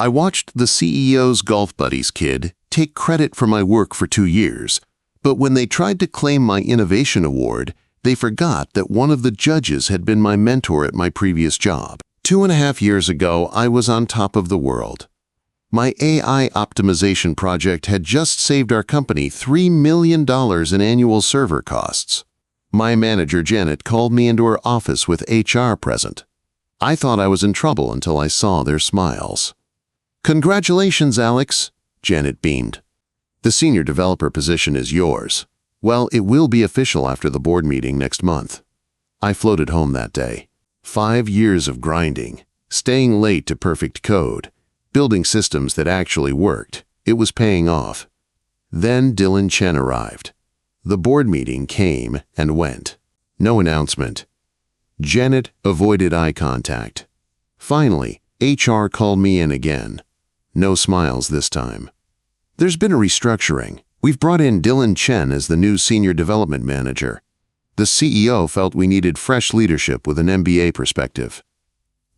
I watched the CEO's golf buddies kid take credit for my work for 2 years, but when they tried to claim my innovation award, they forgot that one of the judges had been my mentor at my previous job. 2.5 years ago, I was on top of the world. My AI optimization project had just saved our company $3 million in annual server costs. My manager, Janet, called me into her office with HR present. I thought I was in trouble until I saw their smiles. "Congratulations, Alex," Janet beamed. "The senior developer position is yours. Well, it will be official after the board meeting next month." I floated home that day. 5 years of grinding, staying late to perfect code, building systems that actually worked. It was paying off. Then Dylan Chen arrived. The board meeting came and went. No announcement. Janet avoided eye contact. Finally, HR called me in again. No smiles this time. "There's been a restructuring. We've brought in Dylan Chen as the new Senior Development Manager. The CEO felt we needed fresh leadership with an MBA perspective."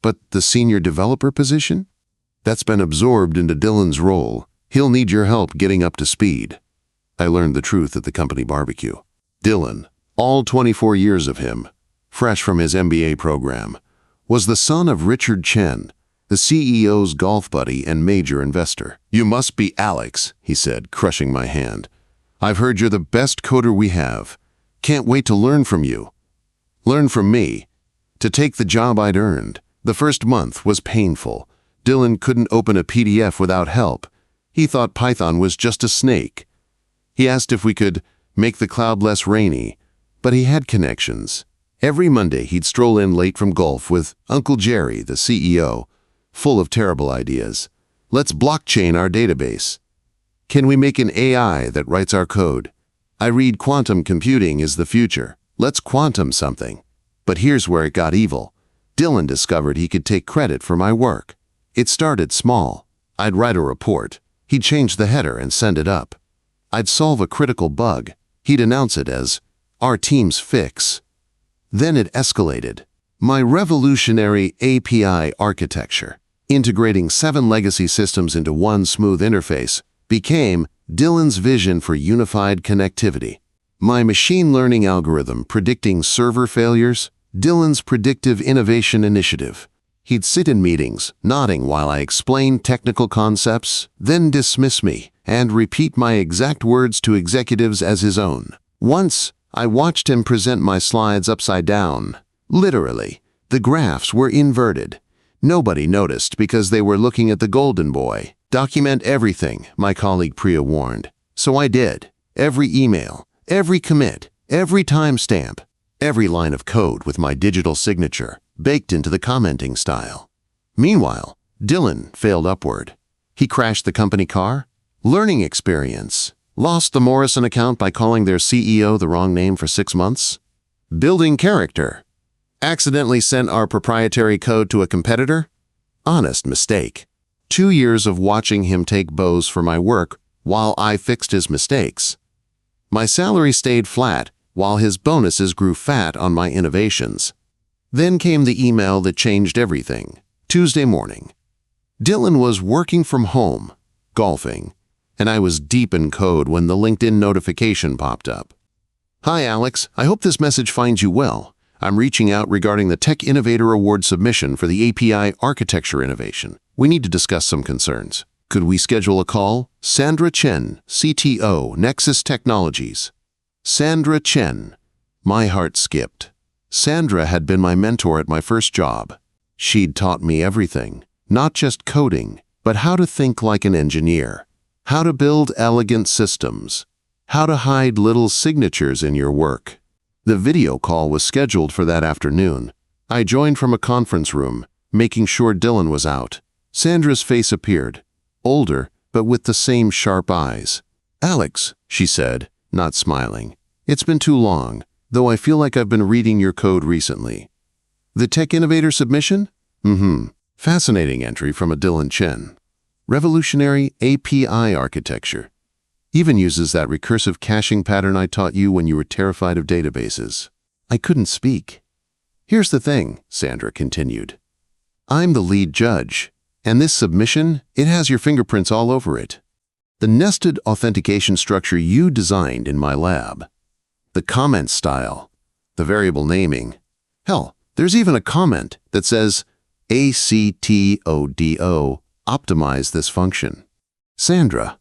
"But the Senior Developer position? That's been absorbed into Dylan's role. He'll need your help getting up to speed." I learned the truth at the company barbecue. Dylan, all 24 years of him, fresh from his MBA program, was the son of Richard Chen, the CEO's golf buddy and major investor. "You must be Alex," he said, crushing my hand. "I've heard you're the best coder we have. Can't wait to learn from you." Learn from me. To take the job I'd earned. The first month was painful. Dylan couldn't open a PDF without help. He thought Python was just a snake. He asked if we could make the cloud less rainy, but he had connections. Every Monday he'd stroll in late from golf with Uncle Jerry, the CEO, full of terrible ideas. "Let's blockchain our database. Can we make an AI that writes our code? I read quantum computing is the future. Let's quantum something." But here's where it got evil. Dylan discovered he could take credit for my work. It started small. I'd write a report. He'd change the header and send it up. I'd solve a critical bug. He'd announce it as our team's fix. Then it escalated. My revolutionary API architecture, integrating 7 legacy systems into one smooth interface, became Dylan's vision for unified connectivity. My machine learning algorithm predicting server failures, Dylan's predictive innovation initiative. He'd sit in meetings, nodding while I explained technical concepts, then dismiss me and repeat my exact words to executives as his own. Once, I watched him present my slides upside down. Literally, the graphs were inverted. Nobody noticed because they were looking at the golden boy. "Document everything," my colleague Priya warned. So I did. Every email, every commit, every timestamp, every line of code with my digital signature, baked into the commenting style. Meanwhile, Dylan failed upward. He crashed the company car. Learning experience. Lost the Morrison account by calling their CEO the wrong name for 6 months. Building character. Accidentally sent our proprietary code to a competitor. Honest mistake. 2 years of watching him take bows for my work while I fixed his mistakes. My salary stayed flat while his bonuses grew fat on my innovations. Then came the email that changed everything. Tuesday morning. Dylan was working from home, golfing, and I was deep in code when the LinkedIn notification popped up. "Hi, Alex. I hope this message finds you well. I'm reaching out regarding the Tech Innovator Award submission for the API architecture innovation. We need to discuss some concerns. Could we schedule a call? Sandra Chen, CTO, Nexus Technologies." Sandra Chen. My heart skipped. Sandra had been my mentor at my first job. She'd taught me everything, not just coding, but how to think like an engineer, how to build elegant systems, how to hide little signatures in your work. The video call was scheduled for that afternoon. I joined from a conference room, making sure Dylan was out. Sandra's face appeared, older, but with the same sharp eyes. "Alex," she said, not smiling. "It's been too long, though I feel like I've been reading your code recently." "The Tech Innovator submission?" Fascinating entry from a Dylan Chen. Revolutionary API architecture. Even uses that recursive caching pattern I taught you when you were terrified of databases. I couldn't speak. "Here's the thing," Sandra continued. "I'm the lead judge. And this submission, it has your fingerprints all over it. The nested authentication structure you designed in my lab. The comment style. The variable naming. Hell, there's even a comment that says ACTODO, optimize this function. Sandra,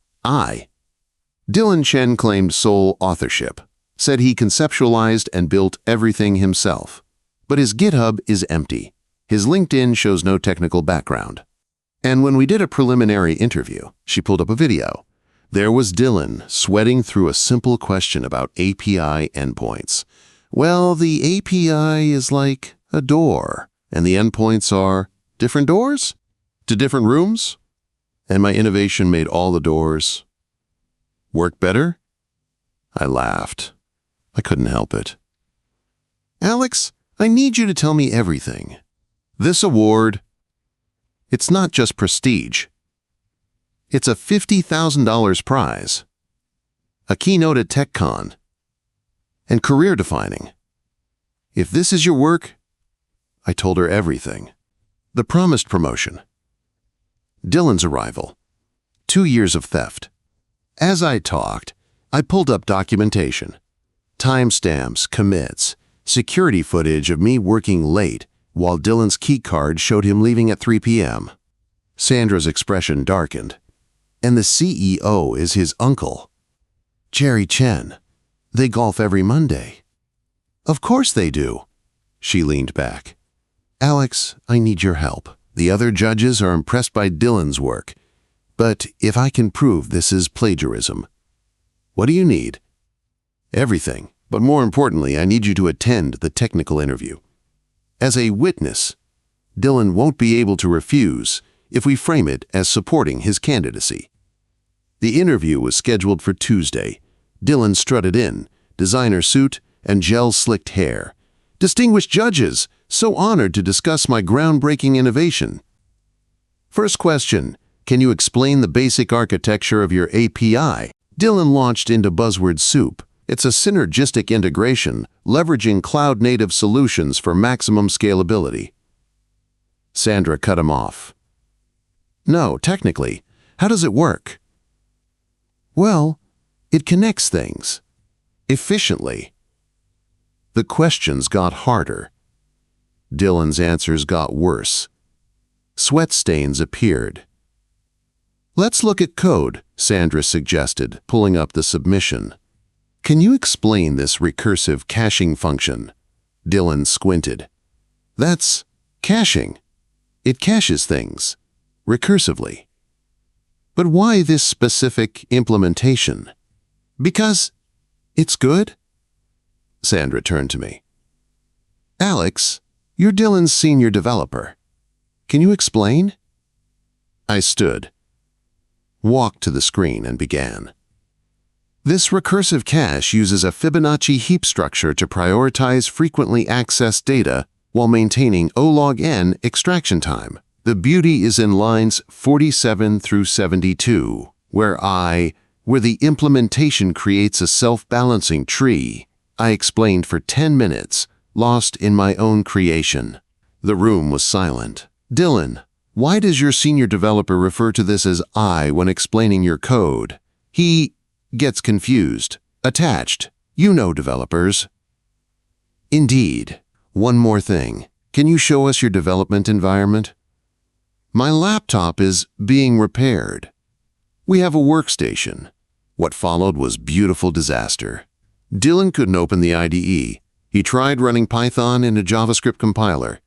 Dylan Chen claimed sole authorship, said he conceptualized and built everything himself. But his GitHub is empty. His LinkedIn shows no technical background. And when we did a preliminary interview, she pulled up a video. There was Dylan sweating through a simple question about API endpoints. Well, the API is like a door, and the endpoints are different doors to different rooms. And my innovation made all the doors work better? I laughed. I couldn't help it. Alex, I need you to tell me everything. This award, it's not just prestige. It's a $50,000 prize, a keynote at TechCon, and career-defining. If this is your work, I told her everything. The promised promotion. Dylan's arrival. 2 years of theft. As I talked, I pulled up documentation. Timestamps, commits, security footage of me working late while Dylan's keycard showed him leaving at 3 p.m. Sandra's expression darkened. And the CEO is his uncle. Jerry Chen. They golf every Monday. Of course they do. She leaned back. Alex, I need your help. The other judges are impressed by Dylan's work. But if I can prove this is plagiarism, what do you need? Everything. But more importantly, I need you to attend the technical interview. As a witness, Dylan won't be able to refuse if we frame it as supporting his candidacy. The interview was scheduled for Tuesday. Dylan strutted in, designer suit and gel-slicked hair. Distinguished judges, so honored to discuss my groundbreaking innovation. First question, can you explain the basic architecture of your API? Dylan launched into buzzword soup. It's a synergistic integration, leveraging cloud-native solutions for maximum scalability. Sandra cut him off. No, technically, how does it work? Well, it connects things. Efficiently. The questions got harder. Dylan's answers got worse. Sweat stains appeared. Let's look at code, Sandra suggested, pulling up the submission. Can you explain this recursive caching function? Dylan squinted. That's caching. It caches things, recursively. But why this specific implementation? Because it's good? Sandra turned to me. Alex, you're Dylan's senior developer. Can you explain? I stood, walked to the screen, and began. This recursive cache uses a Fibonacci heap structure to prioritize frequently accessed data while maintaining O log n extraction time. The beauty is in lines 47 through 72, where the implementation creates a self-balancing tree. I explained for 10 minutes, lost in my own creation. The room was silent. Dylan, why does your senior developer refer to this as I when explaining your code? He gets confused. Attached. You know developers. Indeed. One more thing. Can you show us your development environment? My laptop is being repaired. We have a workstation. What followed was beautiful disaster. Dylan couldn't open the IDE. He tried running Python in a JavaScript compiler.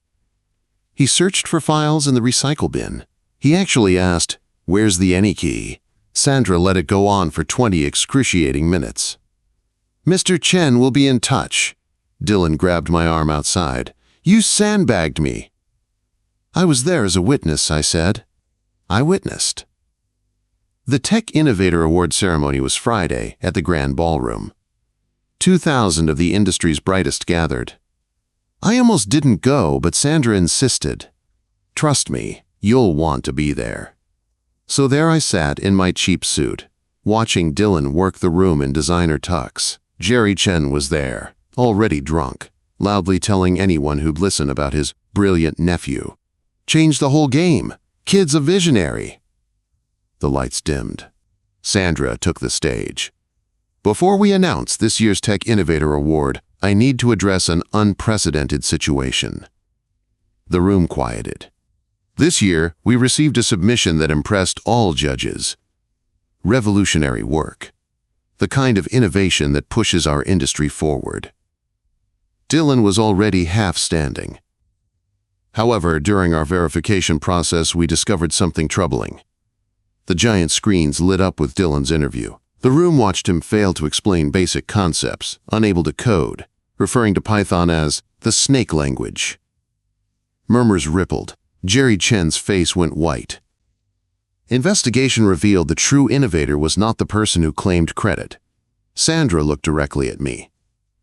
He searched for files in the recycle bin. He actually asked, "Where's the any key?" Sandra let it go on for 20 excruciating minutes. Mr. Chen will be in touch. Dylan grabbed my arm outside. You sandbagged me. I was there as a witness, I said. I witnessed. The Tech Innovator Award ceremony was Friday at the Grand Ballroom. 2,000 of the industry's brightest gathered. I almost didn't go, but Sandra insisted. Trust me, you'll want to be there. So there I sat in my cheap suit, watching Dylan work the room in designer tux. Jerry Chen was there, already drunk, loudly telling anyone who'd listen about his brilliant nephew. Changed the whole game. Kid's a visionary." The lights dimmed. Sandra took the stage. "Before we announce this year's Tech Innovator Award, I need to address an unprecedented situation." The room quieted. This year, we received a submission that impressed all judges. Revolutionary work. The kind of innovation that pushes our industry forward. Dylan was already half standing. However, during our verification process, we discovered something troubling. The giant screens lit up with Dylan's interview. The room watched him fail to explain basic concepts, unable to code, referring to Python as the snake language. Murmurs rippled. Jerry Chen's face went white. Investigation revealed the true innovator was not the person who claimed credit. Sandra looked directly at me.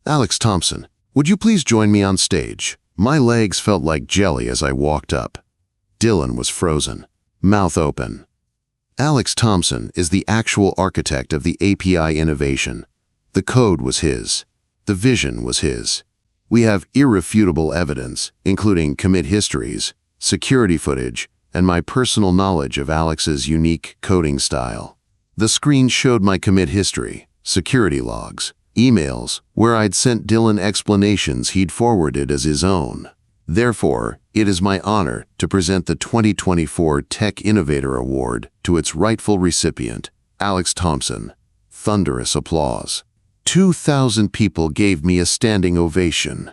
"Alex Thompson, would you please join me on stage?" My legs felt like jelly as I walked up. Dylan was frozen, mouth open. Alex Thompson is the actual architect of the API innovation. The code was his. The vision was his. We have irrefutable evidence, including commit histories, security footage, and my personal knowledge of Alex's unique coding style. The screen showed my commit history, security logs, emails where I'd sent Dylan explanations he'd forwarded as his own. Therefore, it is my honor to present the 2024 Tech Innovator Award to its rightful recipient, Alex Thompson. Thunderous applause. 2,000 people gave me a standing ovation.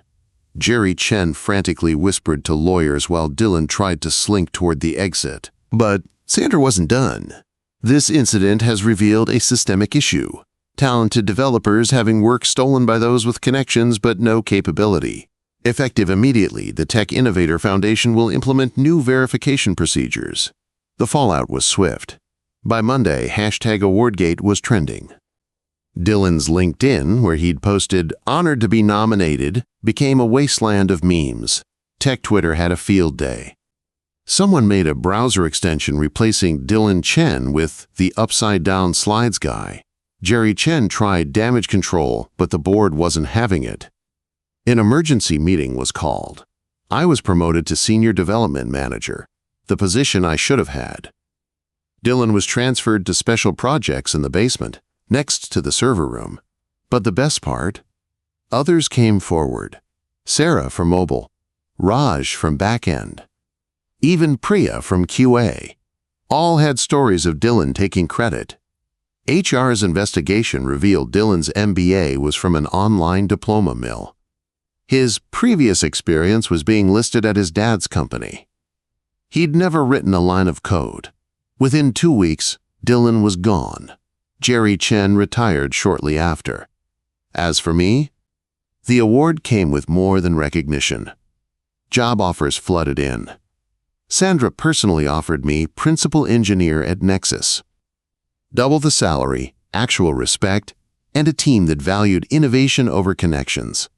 Jerry Chen frantically whispered to lawyers while Dylan tried to slink toward the exit. But Sandra wasn't done. "This incident has revealed a systemic issue. Talented developers having work stolen by those with connections but no capability. Effective immediately, the Tech Innovator Foundation will implement new verification procedures." The fallout was swift. By Monday, #Awardgate was trending. Dylan's LinkedIn, where he'd posted, "Honored to be nominated," became a wasteland of memes. Tech Twitter had a field day. Someone made a browser extension replacing Dylan Chen with the upside-down slides guy. Jerry Chen tried damage control, but the board wasn't having it. An emergency meeting was called. I was promoted to Senior Development Manager, the position I should have had. Dylan was transferred to special projects in the basement, next to the server room. But the best part? Others came forward. Sarah from mobile, Raj from backend, even Priya from QA. All had stories of Dylan taking credit. HR's investigation revealed Dylan's MBA was from an online diploma mill. His previous experience was being listed at his dad's company. He'd never written a line of code. Within 2 weeks, Dylan was gone. Jerry Chen retired shortly after. As for me, the award came with more than recognition. Job offers flooded in. Sandra personally offered me principal engineer at Nexus. Double the salary, actual respect, and a team that valued innovation over connections.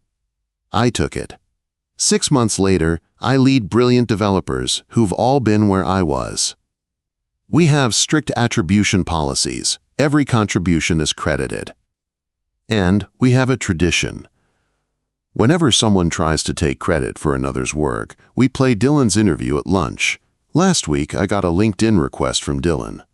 I took it. 6 months later, I lead brilliant developers who've all been where I was. We have strict attribution policies. Every contribution is credited. And we have a tradition. Whenever someone tries to take credit for another's work, we play Dylan's interview at lunch. Last week, I got a LinkedIn request from Dylan.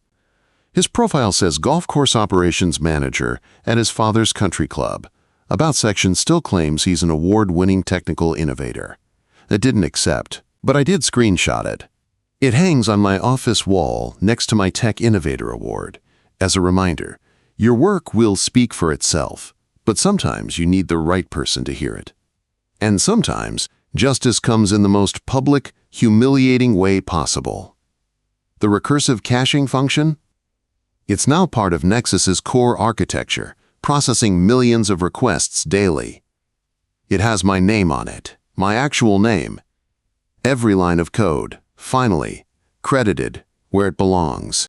His profile says golf course operations manager at his father's country club. About section still claims he's an award-winning technical innovator. I didn't accept, but I did screenshot it. It hangs on my office wall next to my Tech Innovator Award. As a reminder, your work will speak for itself, but sometimes you need the right person to hear it. And sometimes, justice comes in the most public, humiliating way possible. The recursive caching function? It's now part of Nexus's core architecture, processing millions of requests daily. It has my name on it, my actual name. Every line of code, finally, credited where it belongs.